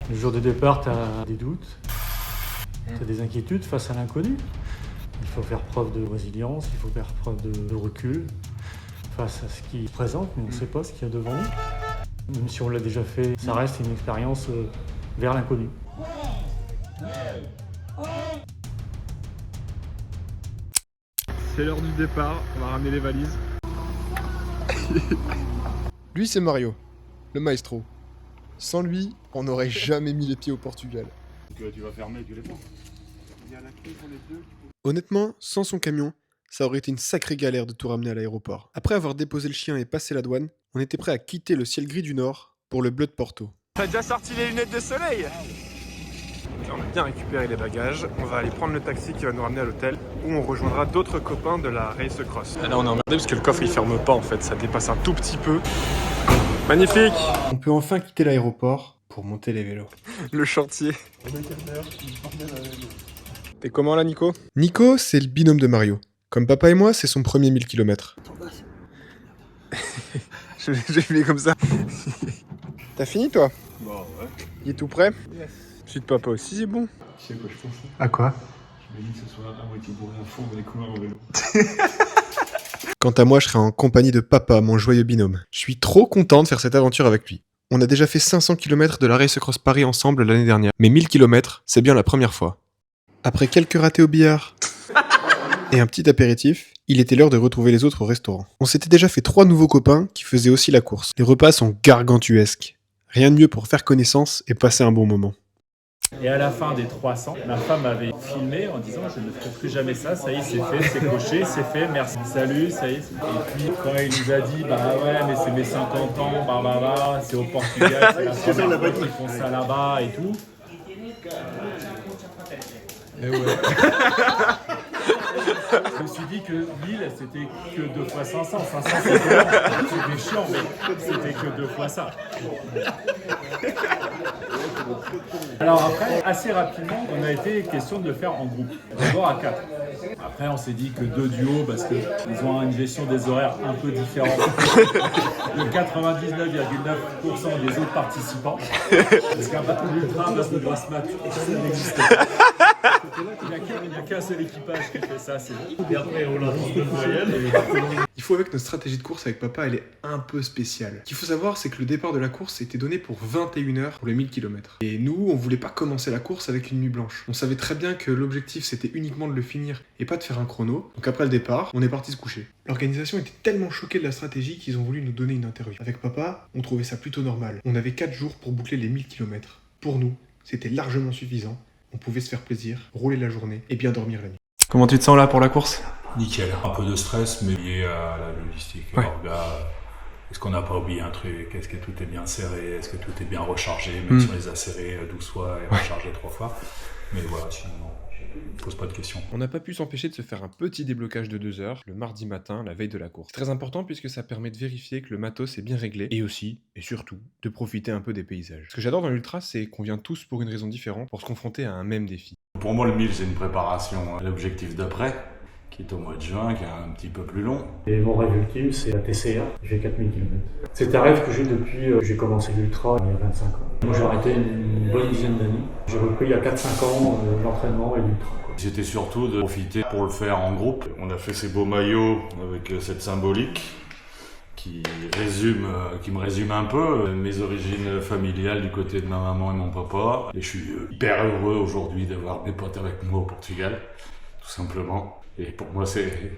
Le jour de départ, tu as des doutes, tu as des inquiétudes face à l'inconnu. Il faut faire preuve de résilience, il faut faire preuve de recul face à ce qui se présente, mais on ne sait pas ce qu'il y a devant nous. Même si on l'a déjà fait, ça reste une expérience vers l'inconnu. C'est l'heure du départ, on va ramener les valises. Lui, c'est Mario, le maestro. Sans lui, on n'aurait jamais mis les pieds au Portugal. Donc tu vas fermer, tu les prends. Honnêtement, sans son camion, ça aurait été une sacrée galère de tout ramener à l'aéroport. Après avoir déposé le chien et passé la douane, on était prêt à quitter le ciel gris du Nord pour le bleu de Porto. T'as déjà sorti les lunettes de soleil? On a bien récupéré les bagages, on va aller prendre le taxi qui va nous ramener à l'hôtel où on rejoindra d'autres copains de la Race Cross. Là on est emmerdé parce que le coffre il ferme pas en fait, ça dépasse un tout petit peu. Magnifique! On peut enfin quitter l'aéroport pour monter les vélos. Le chantier. T'es comment là Nico? Nico, c'est le binôme de Mario. Comme papa et moi, c'est son premier 1000 km. J'ai mis comme ça. T'as fini toi? Bon, ouais. Il est tout prêt? Yes. Celui de papa aussi c'est bon. Tu sais quoi je pense? À quoi? Je me dis que ce soit à moitié bourré à fond avec les couleurs au vélo. Quant à moi, je serai en compagnie de papa, mon joyeux binôme. Je suis trop content de faire cette aventure avec lui. On a déjà fait 500 km de la Race Cross Paris ensemble l'année dernière, mais 1000 km, c'est bien la première fois. Après quelques ratés au billard et un petit apéritif, il était l'heure de retrouver les autres au restaurant. On s'était déjà fait 3 nouveaux copains qui faisaient aussi la course. Les repas sont gargantuesques. Rien de mieux pour faire connaissance et passer un bon moment. Et à la fin des 300, ma femme avait filmé en disant je ne ferai plus jamais ça, ça y est c'est fait, c'est coché, c'est fait, merci, salut, ça y est. Et puis quand il nous a dit bah ouais mais c'est mes 50 ans, c'est au Portugal, c'est la première fois qu'ils font ça là-bas et tout. Et ouais. Je me suis dit que 1000 c'était que 2 fois 500, 500 c'était chiant mais c'était que 2 fois ça. Alors après, assez rapidement, on a été question de le faire en groupe, d'abord à 4. Après, on s'est dit que 2 duos, parce qu'ils ont une gestion des horaires un peu différente de 99,9% des autres participants. Parce qu'un bateau d'ultra, parce que grosse match, ça n'existe pas. Il n'y a qu'un seul équipage qui fait ça, c'est bon. Et après, on l'a dans une moyenne. Il faut avec notre stratégie de course avec papa, elle est un peu spéciale. Ce qu'il faut savoir, c'est que le départ de la course était donné pour 21h pour les 1000 km. Et nous, on voulait pas commencer la course avec une nuit blanche. On savait très bien que l'objectif, c'était uniquement de le finir et pas de faire un chrono. Donc après le départ, on est parti se coucher. L'organisation était tellement choquée de la stratégie qu'ils ont voulu nous donner une interview. Avec papa, on trouvait ça plutôt normal. On avait 4 jours pour boucler les 1000 km. Pour nous, c'était largement suffisant. On pouvait se faire plaisir, rouler la journée et bien dormir la nuit. Comment tu te sens là pour la course? Nickel. Un peu de stress, mais lié à la logistique. Ouais. Est-ce qu'on n'a pas oublié un truc? Est-ce que tout est bien serré? Est-ce que tout est bien rechargé? Même si on les a serrés 12 fois et rechargés 3 fois. Mais voilà, sinon, ne pose pas de questions. On n'a pas pu s'empêcher de se faire un petit déblocage de 2 heures le mardi matin, la veille de la course. C'est très important puisque ça permet de vérifier que le matos est bien réglé et aussi, et surtout, de profiter un peu des paysages. Ce que j'adore dans l'ultra, c'est qu'on vient tous pour une raison différente pour se confronter à un même défi. Pour moi, le 1000, c'est une préparation à l'objectif d'après, qui est au mois de juin, qui est un petit peu plus long. Et mon rêve ultime, c'est la TCA. J'ai 4000 km. C'est un rêve que j'ai depuis que j'ai commencé l'ultra il y a 25 ans. Moi, j'ai arrêté une bonne dizaine d'années. J'ai repris il y a 4-5 ans l'entraînement et l'ultra. C'était surtout de profiter pour le faire en groupe. On a fait ces beaux maillots avec cette symbolique qui me résume un peu mes origines familiales du côté de ma maman et mon papa. Et je suis hyper heureux aujourd'hui d'avoir mes potes avec moi au Portugal, tout simplement. Et pour moi, c'est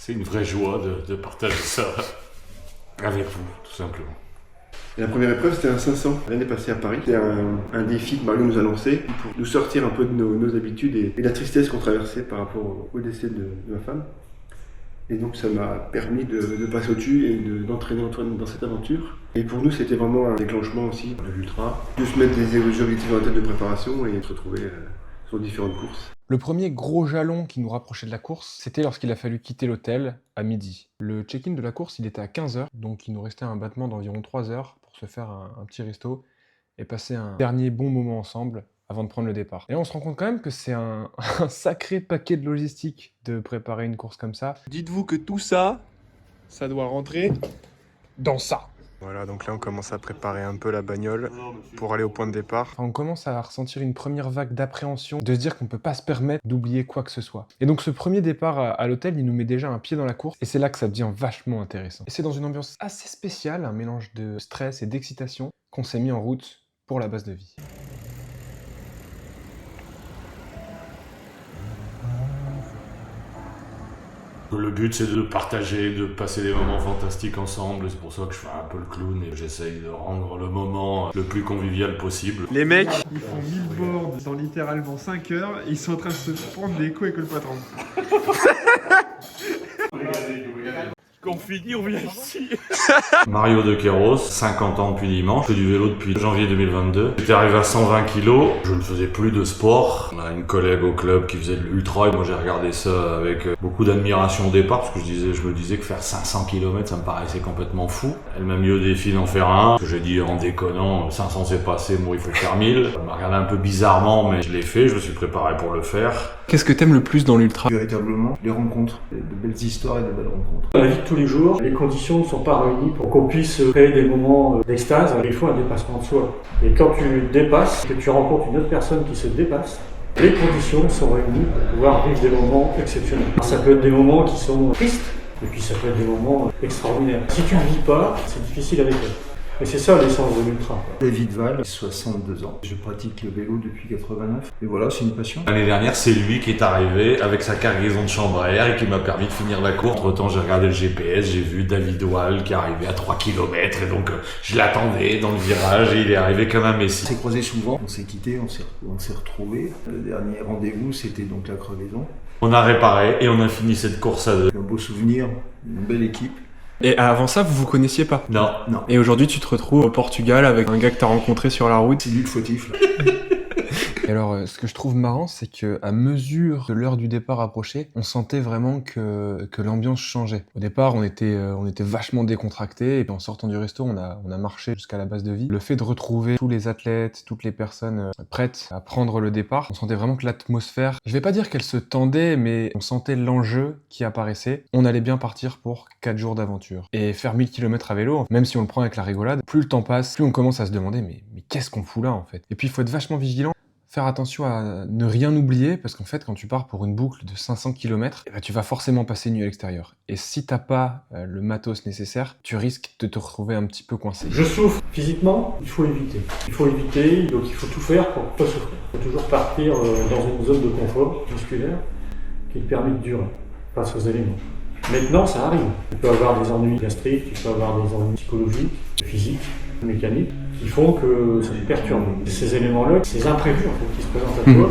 une vraie joie de partager ça avec vous, tout simplement. Et la première épreuve, c'était un 500, l'année passée à Paris. C'était un défi que Mario nous a lancé pour nous sortir un peu de nos habitudes et la tristesse qu'on traversait par rapport au décès de ma femme. Et donc ça m'a permis de passer au-dessus et d'entraîner Antoine dans cette aventure. Et pour nous, c'était vraiment un déclenchement aussi de l'ultra. De se mettre des objectifs dans la tête de préparation et de se retrouver sur différentes courses. Le premier gros jalon qui nous rapprochait de la course, c'était lorsqu'il a fallu quitter l'hôtel à midi. Le check-in de la course, il était à 15h, donc il nous restait un battement d'environ 3 heures pour se faire un petit resto et passer un dernier bon moment ensemble avant de prendre le départ. Et là, on se rend compte quand même que c'est un sacré paquet de logistique de préparer une course comme ça. Dites-vous que tout ça, ça doit rentrer dans ça. Voilà, donc là on commence à préparer un peu la bagnole pour aller au point de départ. On commence à ressentir une première vague d'appréhension, de se dire qu'on peut pas se permettre d'oublier quoi que ce soit. Et donc ce premier départ à l'hôtel, il nous met déjà un pied dans la course, et c'est là que ça devient vachement intéressant. Et c'est dans une ambiance assez spéciale, un mélange de stress et d'excitation, qu'on s'est mis en route pour la base de vie. Le but, c'est de partager, de passer des moments fantastiques ensemble. C'est pour ça que je fais un peu le clown et j'essaye de rendre le moment le plus convivial possible. Les mecs, ils font 1000 boards dans littéralement 5 heures et ils sont en train de se prendre des coups avec le patron. Quand on finit, on vient ici. Mario de Queiroz, 50 ans depuis dimanche, je fais du vélo depuis janvier 2022. J'étais arrivé à 120 kilos, je ne faisais plus de sport. On a une collègue au club qui faisait de l'ultra et moi j'ai regardé ça avec beaucoup d'admiration au départ parce que je me disais que faire 500 km ça me paraissait complètement fou. Elle m'a mis au défi d'en faire un, que j'ai dit en déconnant, 500 c'est passé, moi il faut faire 1000. Elle m'a regardé un peu bizarrement mais je l'ai fait, je me suis préparé pour le faire. Qu'est-ce que t'aimes le plus dans l'ultra ? Véritablement, les rencontres, de belles histoires et de belles rencontres. Dans la vie de tous les jours, les conditions ne sont pas réunies pour qu'on puisse créer des moments d'extase. Il faut un dépassement de soi. Et quand tu dépasses, que tu rencontres une autre personne qui se dépasse, les conditions sont réunies pour pouvoir vivre des moments exceptionnels. Ça peut être des moments qui sont tristes, et puis ça peut être des moments extraordinaires. Si tu ne vis pas, c'est difficile à vivre. Et c'est ça l'essence de l'ultra. David Val, 62 ans. Je pratique le vélo depuis 89. Et voilà, c'est une passion. L'année dernière, c'est lui qui est arrivé avec sa cargaison de chambre à air et qui m'a permis de finir la course. Entre-temps, j'ai regardé le GPS, j'ai vu David Wall qui est arrivé à 3 km et donc je l'attendais dans le virage et il est arrivé comme un messie. On s'est croisés souvent, on s'est quittés, on s'est retrouvés. Le dernier rendez-vous, c'était donc la crevaison. On a réparé et on a fini cette course à deux. Un beau souvenir, une belle équipe. Et avant ça, vous connaissiez pas ? Non. Non, Et aujourd'hui, tu te retrouves au Portugal avec un gars que t'as rencontré sur la route. c'est lui le fautif là. Et alors, ce que je trouve marrant, c'est que à mesure que l'heure du départ approchait, on sentait vraiment que l'ambiance changeait. Au départ, on était vachement décontractés, et puis en sortant du resto, on a marché jusqu'à la base de vie. Le fait de retrouver tous les athlètes, toutes les personnes prêtes à prendre le départ, on sentait vraiment que l'atmosphère, je vais pas dire qu'elle se tendait, mais on sentait l'enjeu qui apparaissait. On allait bien partir pour 4 jours d'aventure. Et faire 1000 km à vélo, même si on le prend avec la rigolade, plus le temps passe, plus on commence à se demander mais qu'est-ce qu'on fout là en fait ? Et puis il faut être vachement vigilant. Faire attention à ne rien oublier, parce qu'en fait, quand tu pars pour une boucle de 500 km, tu vas forcément passer une nuit à l'extérieur. Et si t'as pas le matos nécessaire, tu risques de te retrouver un petit peu coincé. Je souffre physiquement, il faut éviter. Il faut éviter, donc il faut tout faire pour ne pas souffrir. Il faut toujours partir dans une zone de confort musculaire qui te permet de durer face aux éléments. Maintenant, ça arrive. Tu peux avoir des ennuis gastriques, tu peux avoir des ennuis psychologiques, physiques, mécaniques, qui font que ça te perturbe. Ces éléments-là, ces imprévus en fait, qui se présentent à toi,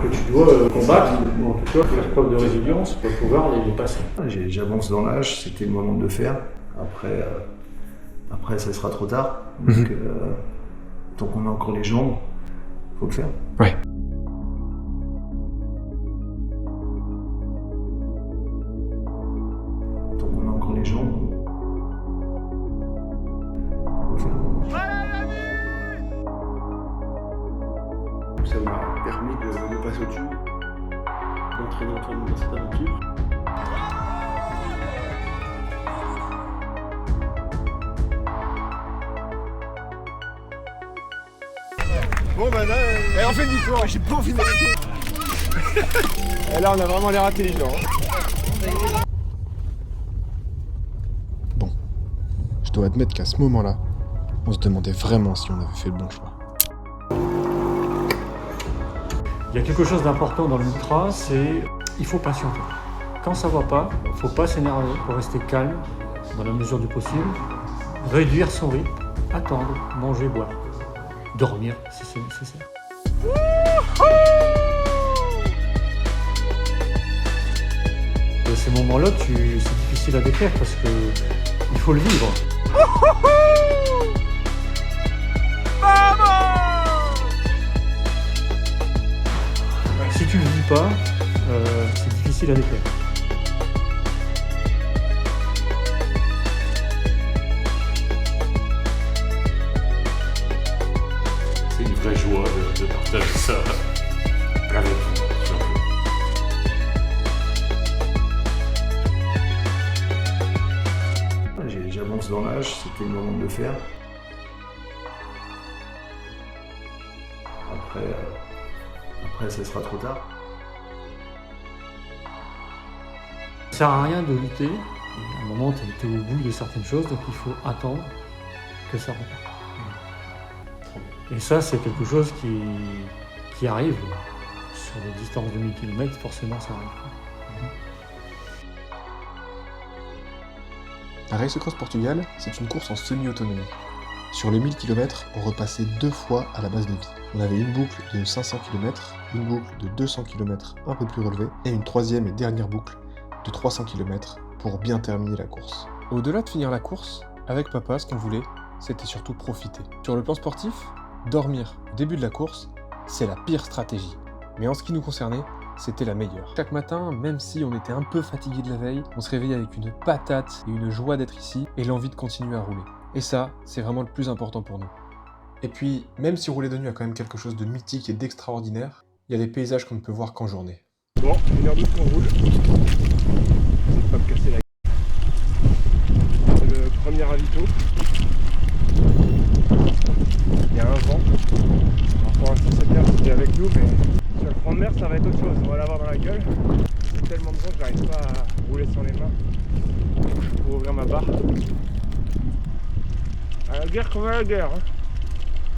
que tu dois combattre, ou en tout cas faire preuve de résilience pour pouvoir les passer. J'avance dans l'âge, c'était le moment de le faire. Après ça sera trop tard. Donc, tant qu'on a encore les jambes, faut le faire. Ouais. Tant qu'on a encore les jambes, faut le faire. Ça m'a permis de passer au-dessus. D'entraîner Antoine dans cette aventure. Bon bah là, on fait demi-tour, j'ai pas envie d'arrêter. Et là on a vraiment l'air intelligent. Bon, je dois admettre qu'à ce moment-là, on se demandait vraiment si on avait fait le bon choix. Il y a quelque chose d'important dans l'ultra, c'est il faut patienter. Quand ça va pas, il ne faut pas s'énerver, il faut rester calme dans la mesure du possible, réduire son rythme, attendre, manger, boire, dormir si c'est nécessaire. Et ces moments-là, c'est difficile à décrire parce que il faut le vivre. Si tu le vis pas, c'est difficile à décrire. C'est une vraie joie de partager ça avec vous, tout simplement. J'avance avance dans l'âge, c'était le moment de le faire. Après ça sera trop tard. Ça sert à rien de lutter. À un moment, tu as été au bout de certaines choses, donc il faut attendre que ça reparte. Et ça, c'est quelque chose qui arrive. Sur des distances de 1000 km, forcément, ça arrive. La Race Cross Portugal, c'est une course en semi-autonomie. Sur les 1000 km, on repassait 2 fois à la base de vie. On avait une boucle de 500 km, une boucle de 200 km un peu plus relevée, et une troisième et dernière boucle de 300 km pour bien terminer la course. Au-delà de finir la course, avec papa, ce qu'on voulait, c'était surtout profiter. Sur le plan sportif, dormir au début de la course, c'est la pire stratégie. Mais en ce qui nous concernait, c'était la meilleure. Chaque matin, même si on était un peu fatigué de la veille, on se réveillait avec une patate et une joie d'être ici et l'envie de continuer à rouler. Et ça, c'est vraiment le plus important pour nous. Et puis, même si rouler de nuit a quand même quelque chose de mythique et d'extraordinaire, il y a des paysages qu'on ne peut voir qu'en journée. Bon, 1h12 qu'on roule. J'essaie de pas me casser la gueule. C'est le premier ravito. Il y a un vent. Alors pour l'instant c'est bien, c'était avec nous, mais sur le front de mer ça va être autre chose. On va l'avoir dans la gueule. C'est tellement de vent que j'arrive pas à rouler sur les mains. Pour ouvrir ma barre. À la guerre comme à la guerre. Hein.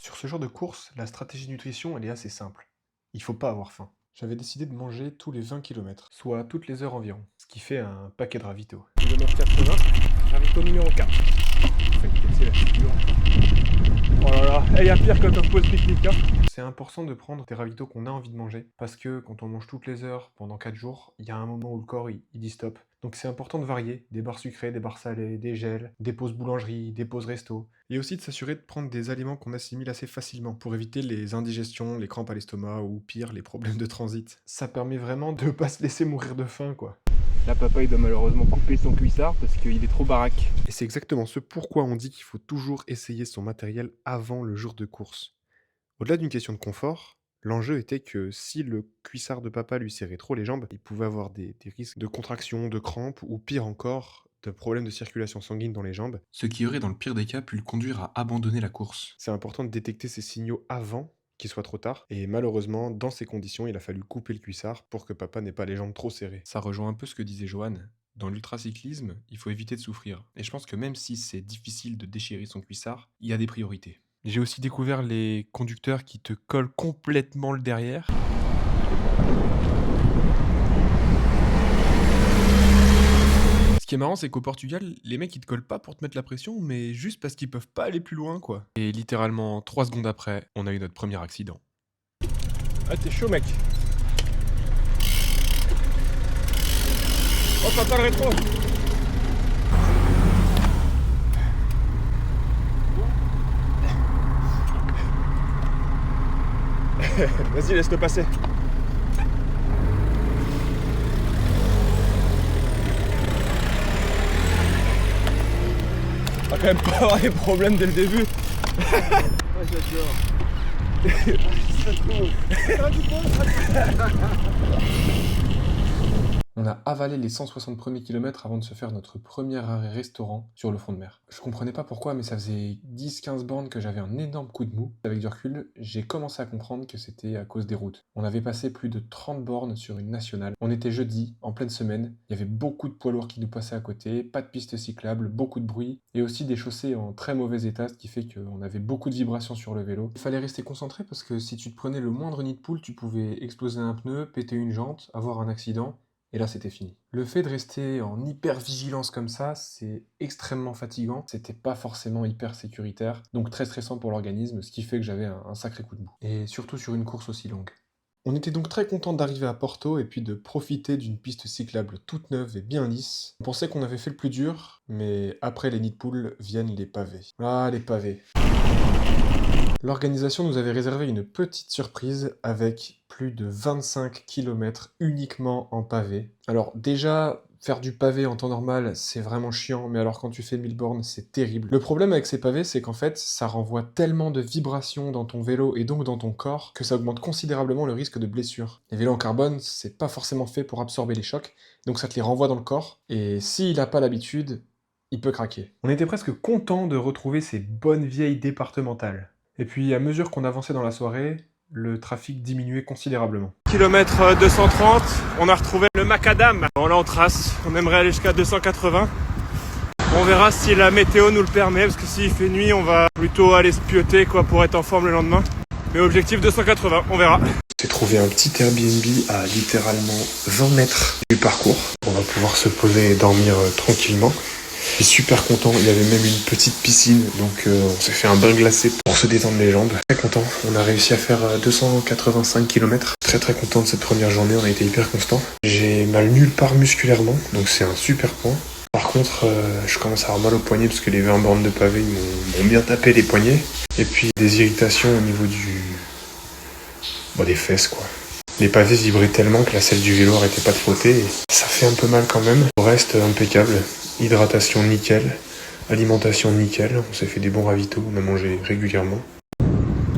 Sur ce genre de course, la stratégie nutrition, elle est assez simple. Il faut pas avoir faim. J'avais décidé de manger tous les 20 km, soit toutes les heures environ, ce qui fait un paquet de ravito. Kilomètre 80, ravito numéro 4. Fait casser la figure. Oh là là, il y a pire quand on pose pique-nique. Hein. C'est important de prendre des ravitaux qu'on a envie de manger, parce que quand on mange toutes les heures pendant 4 jours, il y a un moment où le corps il dit stop. Donc c'est important de varier, des barres sucrées, des barres salées, des gels, des pauses boulangerie, des pauses resto. Et aussi de s'assurer de prendre des aliments qu'on assimile assez facilement, pour éviter les indigestions, les crampes à l'estomac, ou pire, les problèmes de transit. Ça permet vraiment de pas se laisser mourir de faim, quoi. Là, papa, il doit malheureusement couper son cuissard parce qu'il est trop baraque. Et c'est exactement ce pourquoi on dit qu'il faut toujours essayer son matériel avant le jour de course. Au-delà d'une question de confort, l'enjeu était que si le cuissard de papa lui serrait trop les jambes, il pouvait avoir des risques de contraction, de crampes, ou pire encore, de problèmes de circulation sanguine dans les jambes, ce qui aurait dans le pire des cas pu le conduire à abandonner la course. C'est important de détecter ces signaux avant qu'il soit trop tard, et malheureusement, dans ces conditions, il a fallu couper le cuissard pour que papa n'ait pas les jambes trop serrées. Ça rejoint un peu ce que disait Johan. Dans l'ultracyclisme, il faut éviter de souffrir. Et je pense que même si c'est difficile de déchirer son cuissard, il y a des priorités. J'ai aussi découvert les conducteurs qui te collent complètement le derrière. Ce qui est marrant, c'est qu'au Portugal, les mecs ils te collent pas pour te mettre la pression, mais juste parce qu'ils peuvent pas aller plus loin, quoi. Et littéralement, 3 secondes après, on a eu notre premier accident. Ah, t'es chaud, mec. Oh, papa, le rétro. Vas-y, laisse-le passer. On va quand même pas avoir des problèmes dès le début. Oh, j'adore. On a avalé les 160 premiers kilomètres avant de se faire notre premier arrêt restaurant sur le front de mer. Je comprenais pas pourquoi, mais ça faisait 10-15 bornes que j'avais un énorme coup de mou. Avec du recul, j'ai commencé à comprendre que c'était à cause des routes. On avait passé plus de 30 bornes sur une nationale. On était jeudi, en pleine semaine. Il y avait beaucoup de poids lourds qui nous passaient à côté, pas de pistes cyclables, beaucoup de bruit, et aussi des chaussées en très mauvais état, ce qui fait qu'on avait beaucoup de vibrations sur le vélo. Il fallait rester concentré parce que si tu te prenais le moindre nid de poule, tu pouvais exploser un pneu, péter une jante, avoir un accident. Et là, c'était fini. Le fait de rester en hyper vigilance comme ça, c'est extrêmement fatigant. C'était pas forcément hyper sécuritaire, donc très stressant pour l'organisme, ce qui fait que j'avais un sacré coup de mou. Et surtout sur une course aussi longue. On était donc très content d'arriver à Porto et puis de profiter d'une piste cyclable toute neuve et bien lisse. On pensait qu'on avait fait le plus dur, mais après les nids de poules viennent les pavés. Ah, les pavés. L'organisation nous avait réservé une petite surprise avec plus de 25 km uniquement en pavé. Alors déjà, faire du pavé en temps normal, c'est vraiment chiant, mais alors quand tu fais 1000 bornes, c'est terrible. Le problème avec ces pavés, c'est qu'en fait, ça renvoie tellement de vibrations dans ton vélo et donc dans ton corps que ça augmente considérablement le risque de blessure. Les vélos en carbone, c'est pas forcément fait pour absorber les chocs, donc ça te les renvoie dans le corps, et s'il a pas l'habitude, il peut craquer. On était presque content de retrouver ces bonnes vieilles départementales. Et puis, à mesure qu'on avançait dans la soirée, le trafic diminuait considérablement. Kilomètre 230, on a retrouvé le macadam. Bon là on trace, on aimerait aller jusqu'à 280. On verra si la météo nous le permet, parce que s'il fait nuit, on va plutôt aller se pioter quoi, pour être en forme le lendemain. Mais objectif 280, on verra. J'ai trouvé un petit Airbnb à littéralement 20 mètres du parcours. On va pouvoir se poser et dormir tranquillement. Je suis super content, il y avait même une petite piscine, donc on s'est fait un bain glacé pour se détendre les jambes. Très content, on a réussi à faire 285 km. Très content de cette première journée, on a été hyper constant. J'ai mal nulle part musculairement, donc c'est un super point. Par contre, je commence à avoir mal aux poignets parce que les 20 bornes de pavé m'ont bien tapé les poignets. Et puis des irritations au niveau des fesses quoi. Les pavés vibraient tellement que la selle du vélo arrêtait pas de frotter et ça fait un peu mal quand même. Le reste impeccable, hydratation nickel, alimentation nickel, on s'est fait des bons ravitaux, on a mangé régulièrement.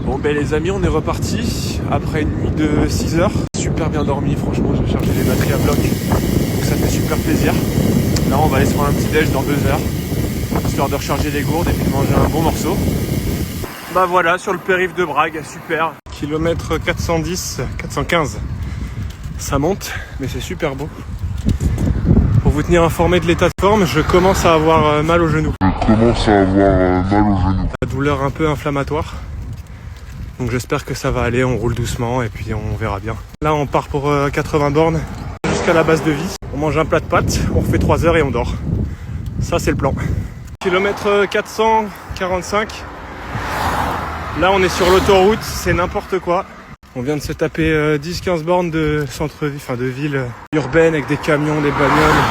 Bon ben les amis, on est reparti après une nuit de 6 heures. Super bien dormi, franchement j'ai chargé les batteries à bloc, donc ça fait super plaisir. Là on va aller se prendre un petit déj dans 2 heures, histoire de recharger les gourdes et puis de manger un bon morceau. Bah voilà, sur le périph' de Brague, super. Kilomètre 415. Ça monte, mais c'est super beau. Pour vous tenir informé de l'état de forme, je commence à avoir mal au genou. La douleur un peu inflammatoire. Donc j'espère que ça va aller, on roule doucement et puis on verra bien. Là on part pour 80 bornes jusqu'à la base de vie. On mange un plat de pâtes, on refait 3 heures et on dort. Ça c'est le plan. Kilomètre 445. Là on est sur l'autoroute, c'est n'importe quoi. On vient de se taper 10-15 bornes de centre-ville, enfin de ville urbaine avec des camions, des bagnoles.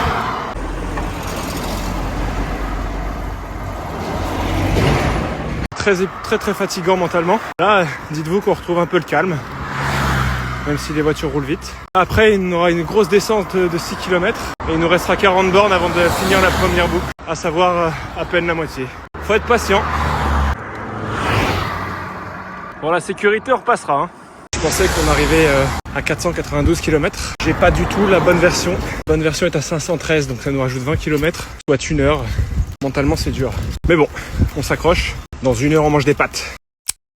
Très fatigant mentalement. Là, dites-vous qu'on retrouve un peu le calme, même si les voitures roulent vite. Après, il y aura une grosse descente de 6 km et il nous restera 40 bornes avant de finir la première boucle, à savoir à peine la moitié. Faut être patient. Bon, la sécurité, on repassera. Hein. Je pensais qu'on arrivait à 492 km. J'ai pas du tout la bonne version. La bonne version est à 513, donc ça nous rajoute 20 km, soit 1 heure. Mentalement, c'est dur. Mais bon, on s'accroche. Dans 1 heure, on mange des pâtes.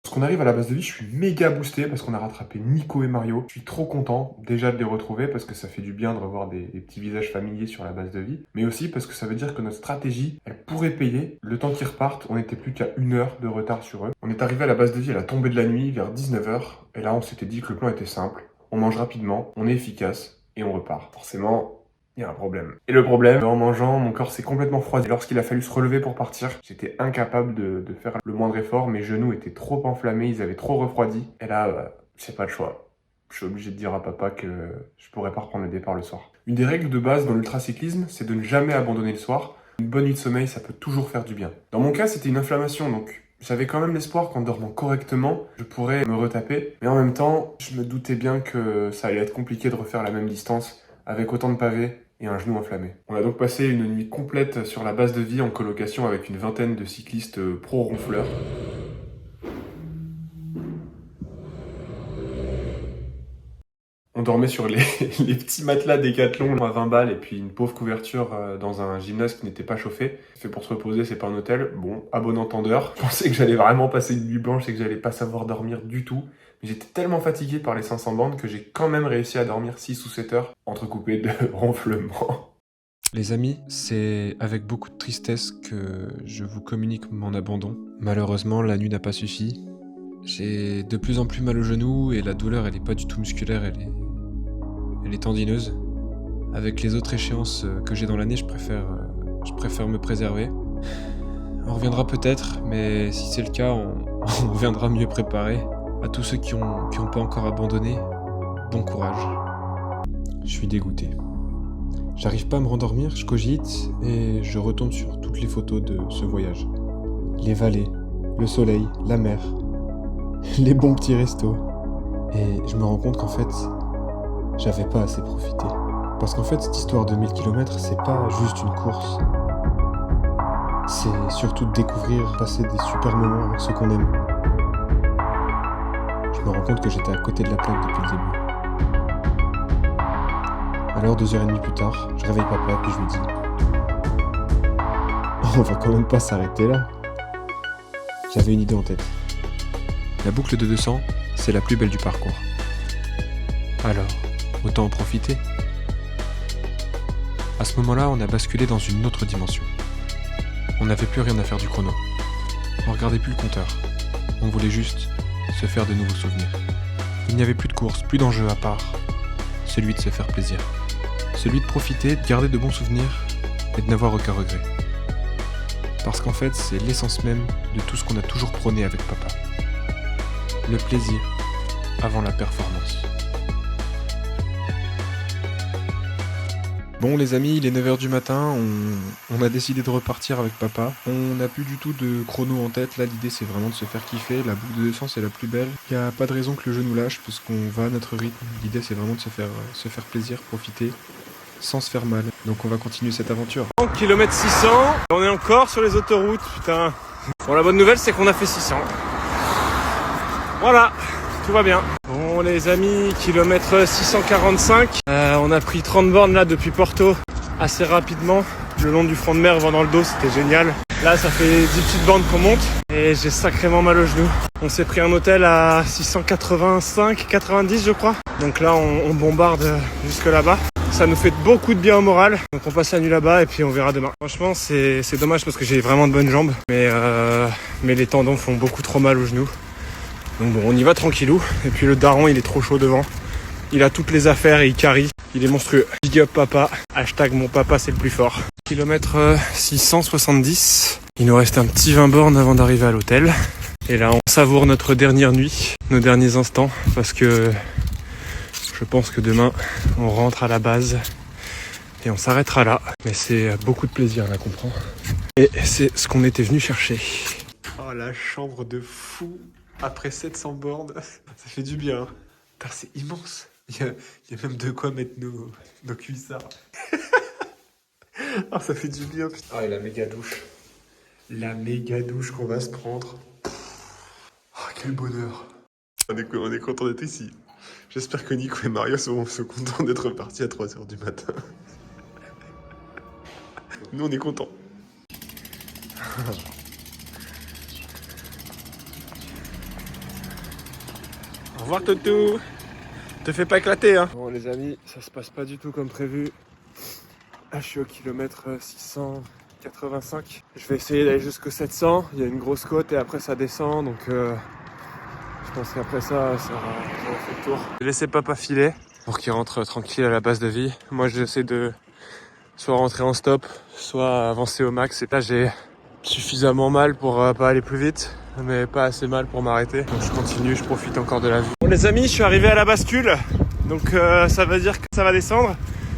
Lorsqu'on arrive à la base de vie, je suis méga boosté parce qu'on a rattrapé Nico et Mario. Je suis trop content déjà de les retrouver parce que ça fait du bien de revoir des petits visages familiers sur la base de vie. Mais aussi parce que ça veut dire que notre stratégie, elle pourrait payer. Le temps qu'ils repartent, on n'était plus qu'à 1 heure de retard sur eux. On est arrivé à la base de vie à la tombée de la nuit vers 19h. Et là, on s'était dit que le plan était simple. On mange rapidement, on est efficace et on repart. Forcément, il y a un problème. Et le problème, en mangeant, mon corps s'est complètement froidi. Lorsqu'il a fallu se relever pour partir, j'étais incapable de faire le moindre effort. Mes genoux étaient trop enflammés, ils avaient trop refroidi. Et là, c'est pas le choix. Je suis obligé de dire à papa que je pourrais pas reprendre le départ le soir. Une des règles de base dans l'ultracyclisme, c'est de ne jamais abandonner le soir. Une bonne nuit de sommeil, ça peut toujours faire du bien. Dans mon cas, c'était une inflammation, donc j'avais quand même l'espoir qu'en dormant correctement, je pourrais me retaper. Mais en même temps, je me doutais bien que ça allait être compliqué de refaire la même distance avec autant de pavés et un genou enflammé. On a donc passé une nuit complète sur la base de vie en colocation avec une vingtaine de cyclistes pro-ronfleurs. On dormait sur les petits matelas Décathlon à 20 balles et puis une pauvre couverture dans un gymnase qui n'était pas chauffé. Fait pour se reposer, c'est pas un hôtel. Bon, à bon entendeur. Je pensais que j'allais vraiment passer une nuit blanche et que j'allais pas savoir dormir du tout. Mais j'étais tellement fatigué par les 500 bandes que j'ai quand même réussi à dormir 6 ou 7 heures, entrecoupées de ronflements. Les amis, c'est avec beaucoup de tristesse que je vous communique mon abandon. Malheureusement, la nuit n'a pas suffi. J'ai de plus en plus mal au genou et la douleur, elle est pas du tout musculaire, elle est tendineuse. Avec les autres échéances que j'ai dans l'année, je préfère me préserver. On reviendra peut-être, mais si c'est le cas, on reviendra mieux préparé. À tous ceux qui ont pas encore abandonné, bon courage. Je suis dégoûté. J'arrive pas à me rendormir, je cogite et je retombe sur toutes les photos de ce voyage. Les vallées, le soleil, la mer, les bons petits restos. Et je me rends compte qu'en fait, j'avais pas assez profité. Parce qu'en fait, cette histoire de 1000 km, c'est pas juste une course. C'est surtout de découvrir, passer des super moments avec ceux qu'on aime. Je me rends compte que j'étais à côté de la plaque depuis le début. Alors 2h30 plus tard, je réveille papa puis je lui dis on va quand même pas s'arrêter là. J'avais une idée en tête. La boucle de 200, c'est la plus belle du parcours. Alors, autant en profiter. À ce moment-là, on a basculé dans une autre dimension. On n'avait plus rien à faire du chrono. On regardait plus le compteur. On voulait juste se faire de nouveaux souvenirs. Il n'y avait plus de course, plus d'enjeu à part celui de se faire plaisir. Celui de profiter, de garder de bons souvenirs et de n'avoir aucun regret. Parce qu'en fait, c'est l'essence même de tout ce qu'on a toujours prôné avec papa. Le plaisir avant la performance. Bon les amis, il est 9h du matin, on a décidé de repartir avec papa. On n'a plus du tout de chrono en tête, là l'idée c'est vraiment de se faire kiffer. La boucle de 200 c'est la plus belle. Il n'y a pas de raison que le jeu nous lâche parce qu'on va à notre rythme. L'idée c'est vraiment de se faire plaisir, profiter, sans se faire mal. Donc on va continuer cette aventure. Kilomètre 600, on est encore sur les autoroutes, putain. Bon, la bonne nouvelle c'est qu'on a fait 600. Voilà, tout va bien. Bon les amis, kilomètre 645. On a pris 30 bornes là depuis Porto assez rapidement. Le long du front de mer, vent dans le dos, c'était génial. Là ça fait 10 petites bornes qu'on monte et j'ai sacrément mal au genou. On s'est pris un hôtel à 685, 90 je crois. Donc là on bombarde jusque là-bas. Ça nous fait beaucoup de bien au moral. Donc on passe la nuit là-bas et puis on verra demain. Franchement c'est dommage parce que j'ai vraiment de bonnes jambes. Mais les tendons font beaucoup trop mal au genou. Donc bon, on y va tranquillou. Et puis le daron, il est trop chaud devant. Il a toutes les affaires et il carry. Il est monstrueux. Big up papa. Hashtag mon papa, c'est le plus fort. Kilomètre 670. Il nous reste un petit 20 bornes avant d'arriver à l'hôtel. Et là, on savoure notre dernière nuit, nos derniers instants. Parce que je pense que demain, on rentre à la base. Et on s'arrêtera là. Mais c'est beaucoup de plaisir, là, comprends. Et c'est ce qu'on était venu chercher. Oh, la chambre de fou. Après 700 bornes, ça fait du bien. Putain, c'est immense. Il y a même de quoi mettre nos cuissards. Ah, ça fait du bien, putain. Ah, et la méga douche. La méga douche qu'on va se prendre. Oh, quel bonheur. On est content d'être ici. J'espère que Nico et Mario sont contents d'être partis à 3h du matin. Nous, on est contents. Au revoir Toutou. Te fais pas éclater hein. Bon les amis, ça se passe pas du tout comme prévu. Là je suis au kilomètre 685. Je vais essayer d'aller jusqu'au 700. Il y a une grosse côte et après ça descend. Donc je pense qu'après ça aura fait le tour. J'ai laissé papa filer pour qu'il rentre tranquille à la base de vie. Moi j'essaie de soit rentrer en stop, soit avancer au max. Et là j'ai suffisamment mal pour pas aller plus vite, mais pas assez mal pour m'arrêter. Donc je continue, je profite encore de la vie. Bon les amis, je suis arrivé à la bascule, donc ça veut dire que ça va descendre.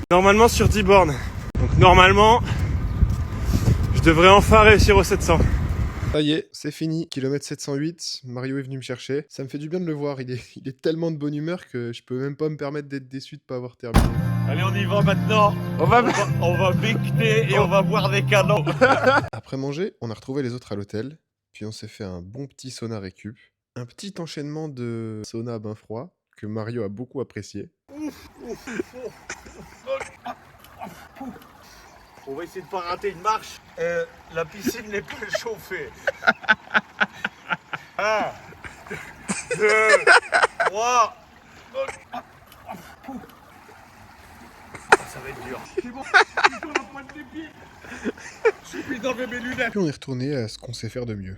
Normalement sur 10 bornes. Donc normalement, je devrais enfin réussir au 700. Ça y est, c'est fini. Kilomètre 708, Mario est venu me chercher. Ça me fait du bien de le voir, il est tellement de bonne humeur que je peux même pas me permettre d'être déçu de pas avoir terminé. Allez, on y va maintenant. On va becter et on va boire des canons. Après manger, on a retrouvé les autres à l'hôtel. Puis on s'est fait un bon petit sauna récup. Un petit enchaînement de sauna à bain froid que Mario a beaucoup apprécié. On va essayer de pas rater une marche. La piscine n'est pas chauffée. 1, 2, 3. Ça va être dur. C'est bon, il faut la pointe des pieds. J'ai plus d'enlever mes lunettes. Puis on est retourné à ce qu'on sait faire de mieux.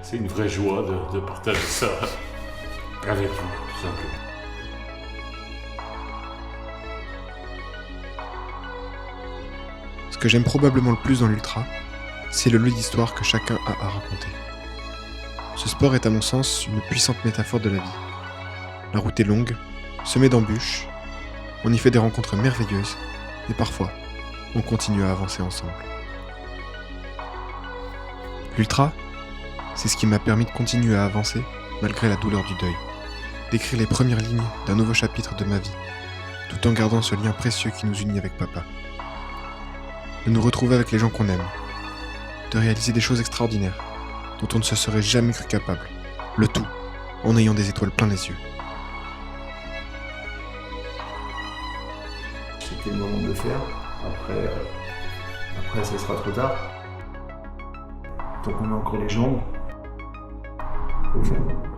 C'est une vraie joie de partager ça avec vous, tout simplement. Ce que j'aime probablement le plus dans l'ultra, c'est le lot d'histoires que chacun a à raconter. Ce sport est à mon sens une puissante métaphore de la vie. La route est longue, semée d'embûches, on y fait des rencontres merveilleuses, et parfois, on continue à avancer ensemble. L'ultra, c'est ce qui m'a permis de continuer à avancer malgré la douleur du deuil, d'écrire les premières lignes d'un nouveau chapitre de ma vie, tout en gardant ce lien précieux qui nous unit avec papa. De nous retrouver avec les gens qu'on aime, de réaliser des choses extraordinaires dont on ne se serait jamais cru capable, Le tout en ayant des étoiles plein les yeux. C'était le moment de le faire. Après ça sera trop tard. Tant qu'on a encore les jambes, faut le faire.